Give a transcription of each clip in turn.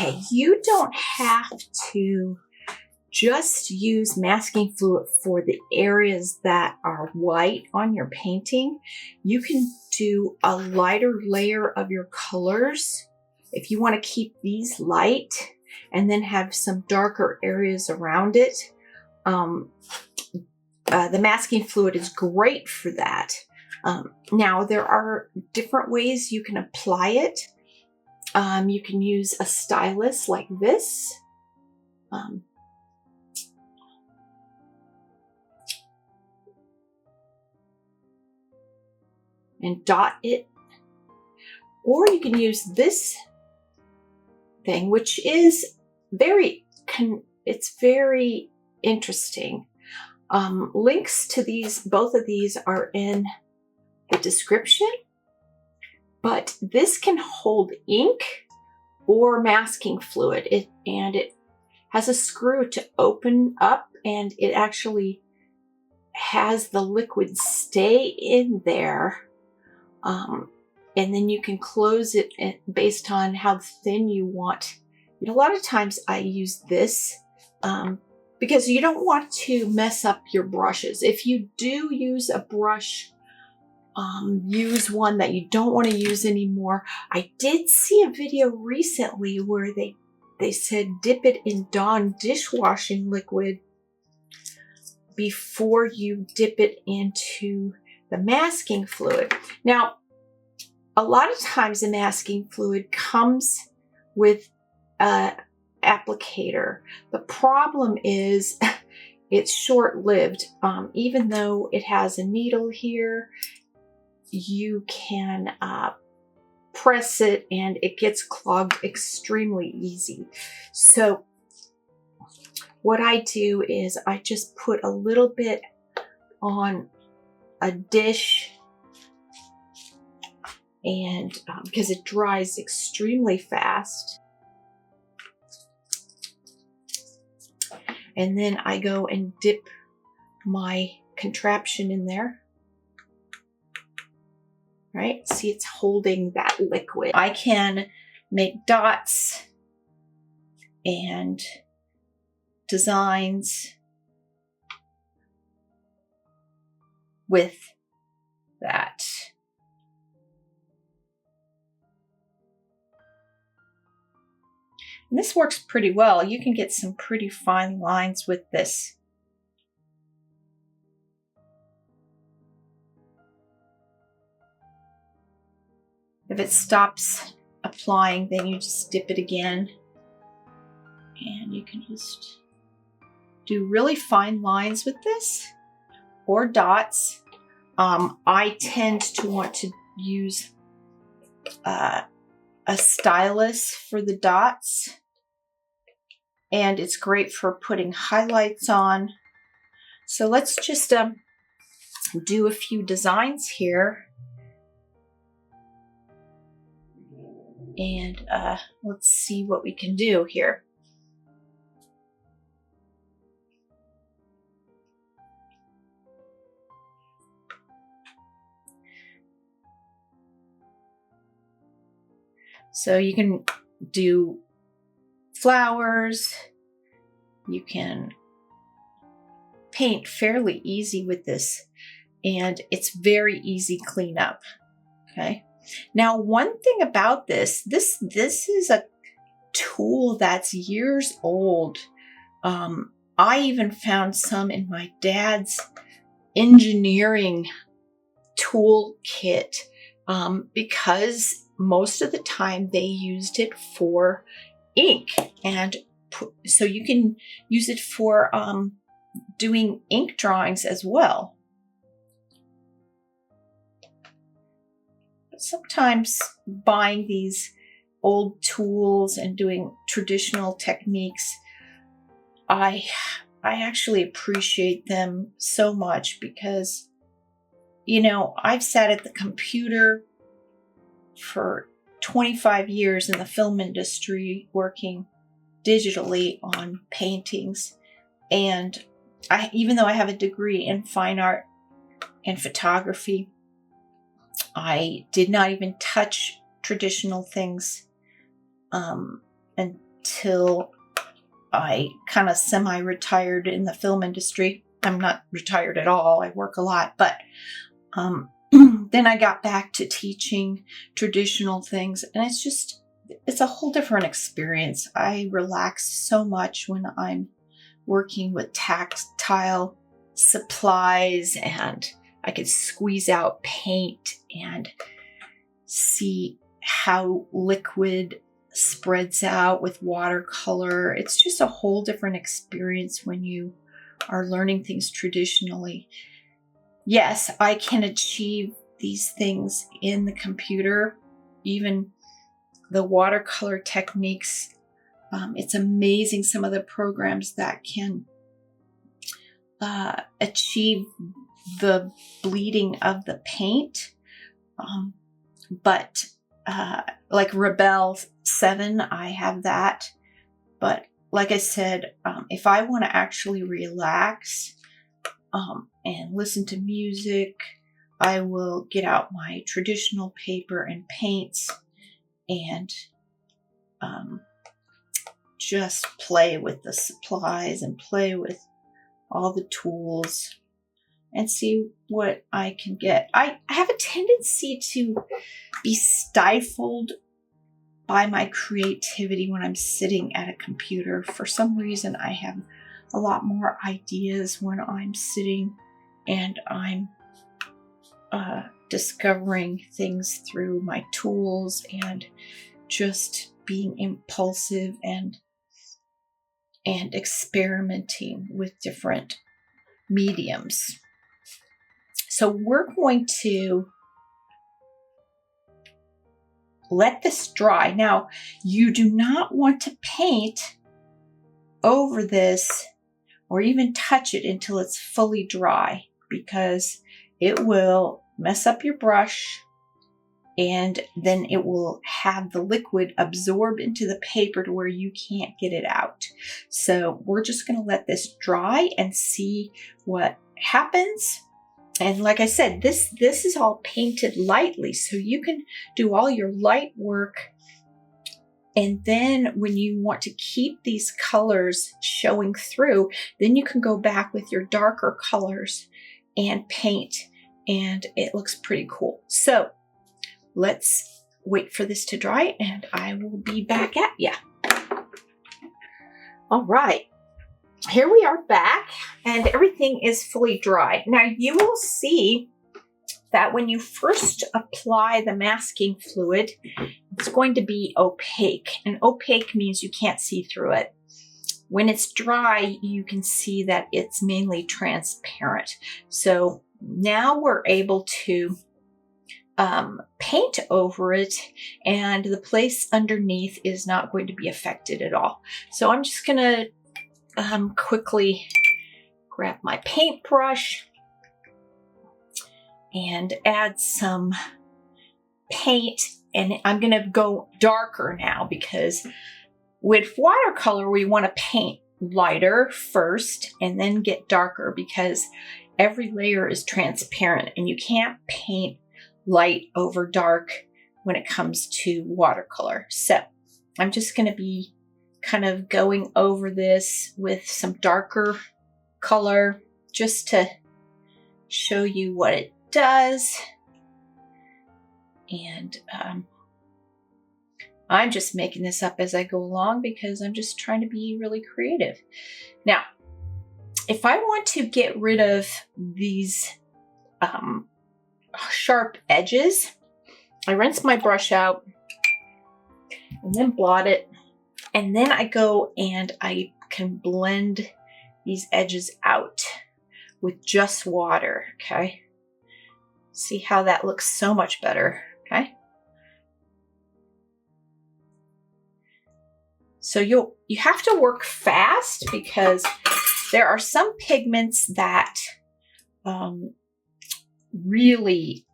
Okay, you don't have to just use masking fluid for the areas that are white on your painting. You can do a lighter layer of your colors if you want to keep these light and then have some darker areas around it. The masking fluid is great for that. Now, there are different ways you can apply it. You can use a stylus like this. And dot it. Or you can use this thing, which is it's very interesting. Links to both of these are in the description, but this can hold ink or masking fluid. It has a screw to open up, and it actually has the liquid stay in there. And then you can close it based on how thin you want. A lot of times I use this because you don't want to mess up your brushes. If you do use a brush, use one that you don't want to use anymore. I did see a video recently where they said dip it in Dawn dishwashing liquid before you dip it into the masking fluid. Now, a lot of times the masking fluid comes with an applicator. The problem is it's short-lived. Even though it has a needle here, you can press it and it gets clogged extremely easy. So what I do is I just put a little bit on a dish, and because it dries extremely fast. And then I go and dip my contraption in there. Right? See, it's holding that liquid. I can make dots and designs with that. And this works pretty well. You can get some pretty fine lines with this. If it stops applying, then you just dip it again. And you can just do really fine lines with this, or dots. I tend to want to use a stylus for the dots, and it's great for putting highlights on. So let's just do a few designs here, and let's see what we can do here. So you can do flowers. You can paint fairly easy with this, and it's very easy cleanup. Okay. Now, one thing about this is a tool that's years old. I even found some in my dad's engineering tool kit because most of the time they used it for ink, and so you can use it for doing ink drawings as well. But sometimes buying these old tools and doing traditional techniques, I actually appreciate them so much because, you know, I've sat at the computer for 25 years in the film industry working digitally on paintings, and even though I have a degree in fine art and photography, I did not even touch traditional things till I kind of semi-retired in the film industry. I'm not retired at all. I work a lot, but then I got back to teaching traditional things, and it's a whole different experience. I relax so much when I'm working with tactile supplies, and I could squeeze out paint and see how liquid spreads out with watercolor. It's just a whole different experience when you are learning things traditionally. Yes, I can achieve these things in the computer, even the watercolor techniques. It's amazing some of the programs that can achieve the bleeding of the paint. But like Rebel 7, I have that. But like I said, if I want to actually relax and listen to music, I will get out my traditional paper and paints and just play with the supplies and play with all the tools and see what I can get. I have a tendency to be stifled by my creativity when I'm sitting at a computer. For some reason, I have a lot more ideas when I'm sitting and I'm discovering things through my tools and just being impulsive and experimenting with different mediums. So we're going to let this dry. Now, you do not want to paint over this or even touch it until it's fully dry, because it will mess up your brush and then it will have the liquid absorb into the paper to where you can't get it out. So we're just going to let this dry and see what happens. And like I said, this is all painted lightly, so you can do all your light work. And then when you want to keep these colors showing through, then you can go back with your darker colors and paint, and it looks pretty cool. So let's wait for this to dry and I will be back at ya. All right, here we are back and everything is fully dry. Now you will see that when you first apply the masking fluid, it's going to be opaque, and opaque means you can't see through it. When it's dry, you can see that it's mainly transparent. So now we're able to paint over it, and the place underneath is not going to be affected at all. So I'm just gonna quickly grab my paintbrush and add some paint, and I'm gonna go darker now, because with watercolor we want to paint lighter first and then get darker, because every layer is transparent and you can't paint light over dark when it comes to watercolor. So I'm just going to be kind of going over this with some darker color just to show you what it does. And I'm just making this up as I go along because I'm just trying to be really creative. Now, if I want to get rid of these sharp edges, I rinse my brush out and then blot it, and then I go and I can blend these edges out with just water. Okay, see how that looks so much better. Okay, so you have to work fast, because there are some pigments that really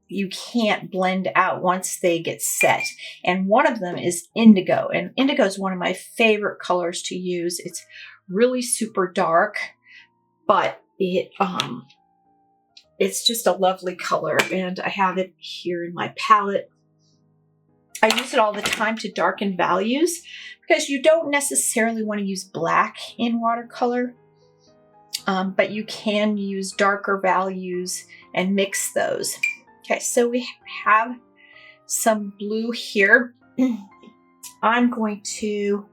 you can't blend out once they get set. And one of them is indigo. And indigo is one of my favorite colors to use. It's really super dark, but it's just a lovely color. And I have it here in my palette. I use it all the time to darken values because you don't necessarily want to use black in watercolor, but you can use darker values and mix those. Okay, so we have some blue here. I'm going to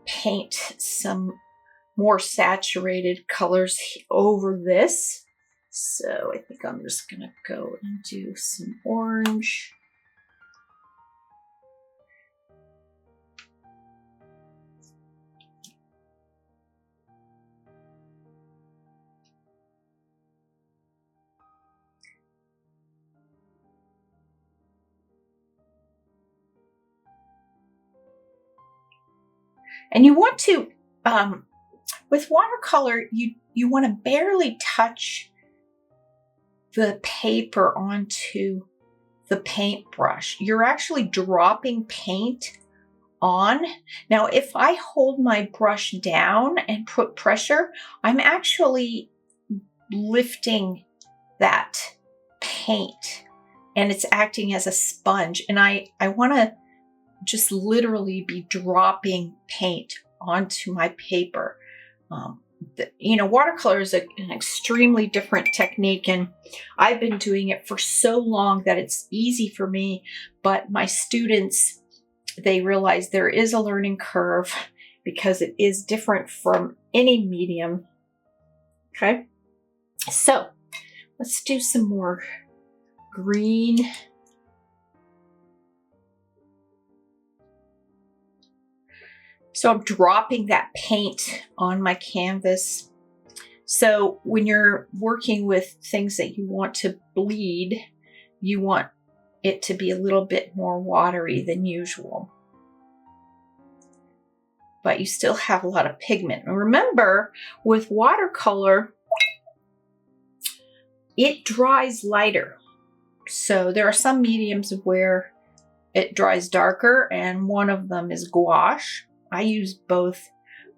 paint some more saturated colors over this. So I think I'm just gonna go and do some orange. And you want to, with watercolor, you want to barely touch the paper onto the paintbrush. You're actually dropping paint on. Now, if I hold my brush down and put pressure, I'm actually lifting that paint and it's acting as a sponge. And I want to just literally be dropping paint onto my paper. Watercolor is an extremely different technique, and I've been doing it for so long that it's easy for me, but my students, they realize there is a learning curve because it is different from any medium. Okay, so let's do some more green. So I'm dropping that paint on my canvas. So when you're working with things that you want to bleed, you want it to be a little bit more watery than usual. But you still have a lot of pigment. And remember, with watercolor, it dries lighter. So there are some mediums where it dries darker, and one of them is gouache. I use both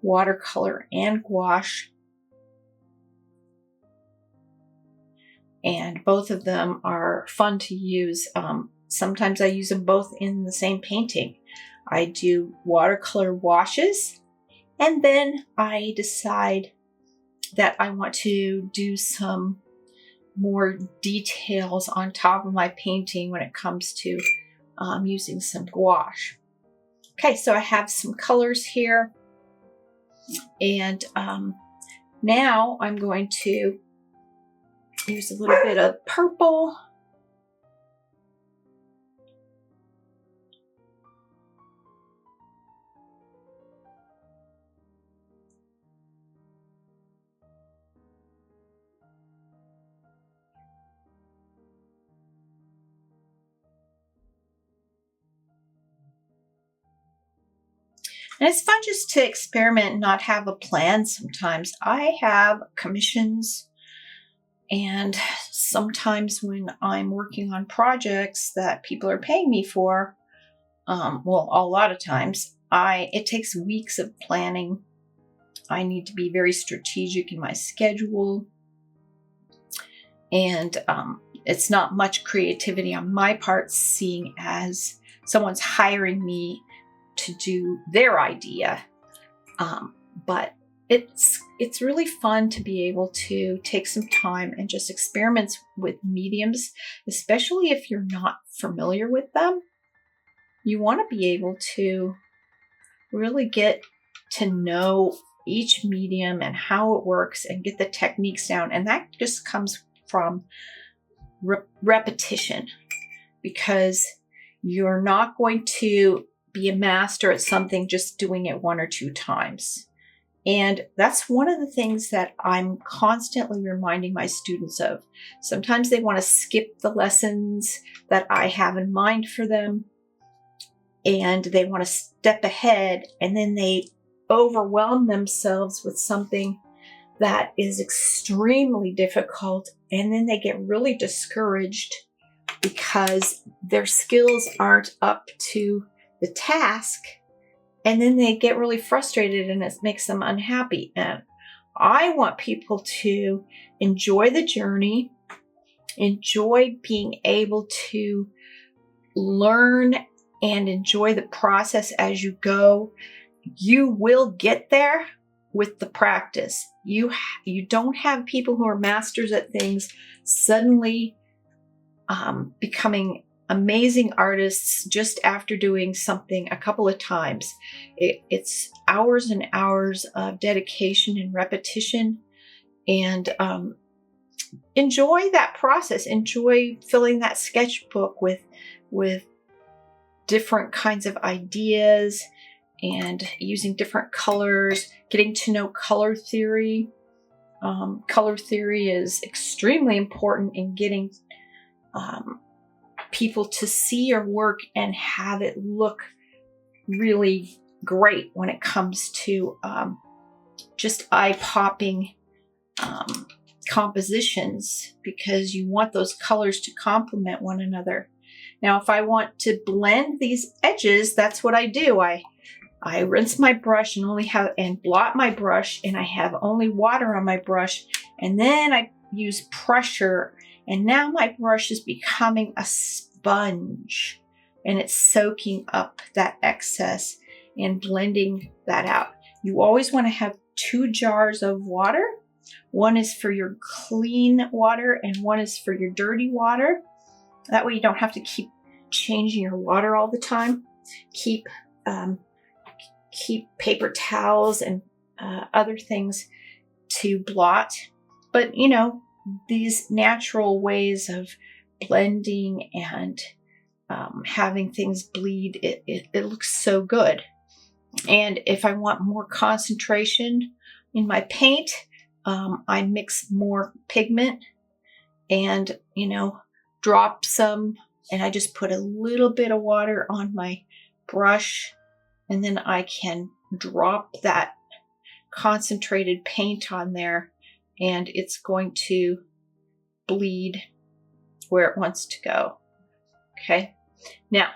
watercolor and gouache, and both of them are fun to use. Sometimes I use them both in the same painting. I do watercolor washes, and then I decide that I want to do some more details on top of my painting when it comes to using some gouache. Okay, so I have some colors here, and now I'm going to use a little bit of purple. And it's fun just to experiment and not have a plan sometimes. I have commissions, and sometimes when I'm working on projects that people are paying me for, well, a lot of times, it takes weeks of planning. I need to be very strategic in my schedule. And it's not much creativity on my part, seeing as someone's hiring me to do their idea. But it's really fun to be able to take some time and just experiment with mediums, especially if you're not familiar with them. You want to be able to really get to know each medium and how it works and get the techniques down. And that just comes from repetition, because you're not going to be a master at something just doing it one or two times. And that's one of the things that I'm constantly reminding my students of. Sometimes they want to skip the lessons that I have in mind for them, and they want to step ahead, and then they overwhelm themselves with something that is extremely difficult, and then they get really discouraged because their skills aren't up to the task, and then they get really frustrated and it makes them unhappy. And I want people to enjoy the journey, enjoy being able to learn and enjoy the process as you go. You will get there with the practice. You don't have people who are masters at things suddenly becoming amazing artists just after doing something a couple of times. It's hours and hours of dedication and repetition, and enjoy that process. Enjoy filling that sketchbook with different kinds of ideas and using different colors, getting to know color theory. Color theory is extremely important in getting people to see your work and have it look really great when it comes to just eye-popping compositions, because you want those colors to complement one another. Now, if I want to blend these edges, that's what I do. I rinse my brush and blot my brush, and I have only water on my brush, and then I use pressure, and now my brush is becoming a sponge, and it's soaking up that excess and blending that out. You always want to have 2 jars of water. One is for your clean water and one is for your dirty water. That way you don't have to keep changing your water all the time. Keep paper towels and other things to blot. But you know, these natural ways of blending and having things bleed, it looks so good. And if I want more concentration in my paint, I mix more pigment and, you know, drop some, and I just put a little bit of water on my brush, and then I can drop that concentrated paint on there, and it's going to bleed where it wants to go. Okay, now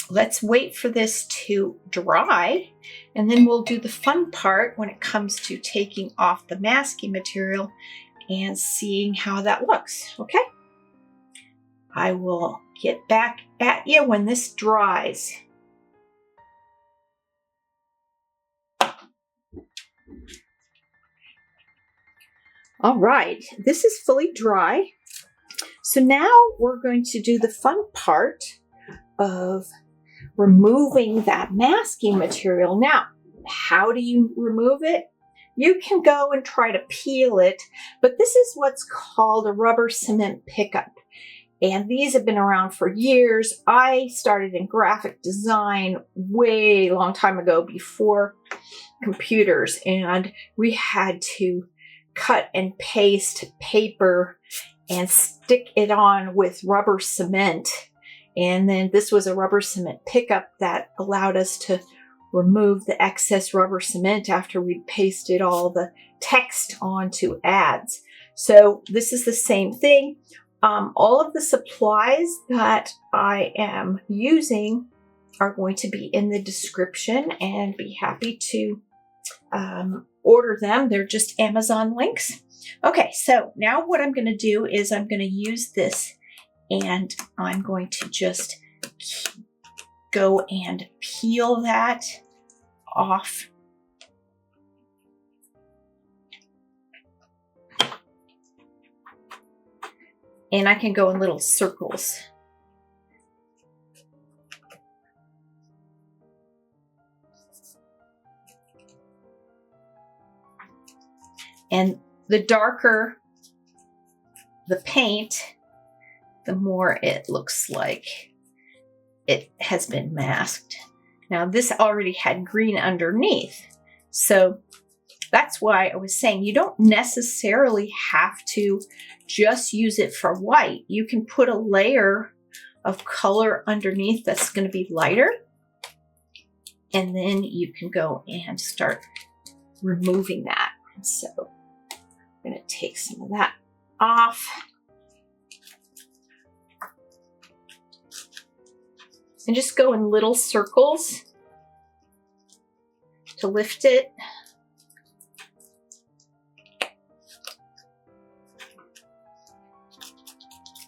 let's wait for this to dry, and then we'll do the fun part when it comes to taking off the masking material and seeing how that looks. Okay, I will get back at you when this dries. All right, this is fully dry. So now we're going to do the fun part of removing that masking material. Now, how do you remove it? You can go and try to peel it, but this is what's called a rubber cement pickup. And these have been around for years. I started in graphic design way long time ago, before computers, and we had to cut and paste paper and stick it on with rubber cement. And then this was a rubber cement pickup that allowed us to remove the excess rubber cement after we pasted all the text onto ads. So this is the same thing. All of the supplies that I am using are going to be in the description, and be happy to order them. They're just Amazon links. Okay, so now what I'm going to do is I'm going to use this, and I'm going to just go and peel that off. And I can go in little circles. And the darker the paint, the more it looks like it has been masked. Now this already had green underneath, so that's why I was saying you don't necessarily have to just use it for white. You can put a layer of color underneath that's going to be lighter, and then you can go and start removing that. So I'm going to take some of that off. And just go in little circles to lift it.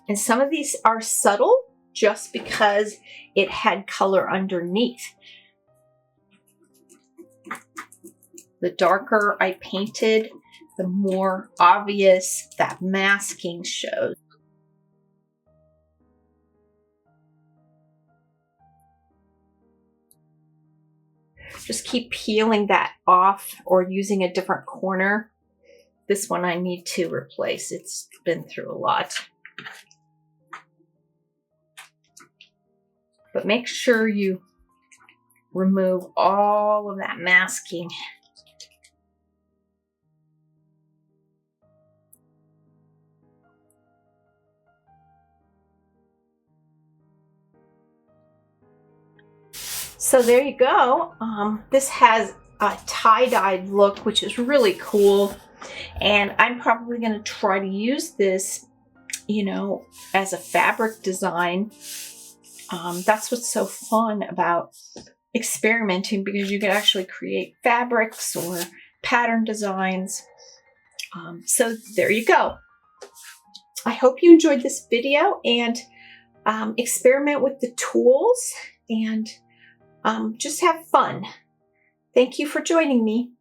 And some of these are subtle just because it had color underneath. The darker I painted, the more obvious that masking shows. Just keep peeling that off or using a different corner. This one I need to replace. It's been through a lot. But make sure you remove all of that masking. So there you go. This has a tie-dyed look, which is really cool. And I'm probably going to try to use this, you know, as a fabric design. That's what's so fun about experimenting, because you can actually create fabrics or pattern designs. So there you go. I hope you enjoyed this video, and experiment with the tools and just have fun. Thank you for joining me.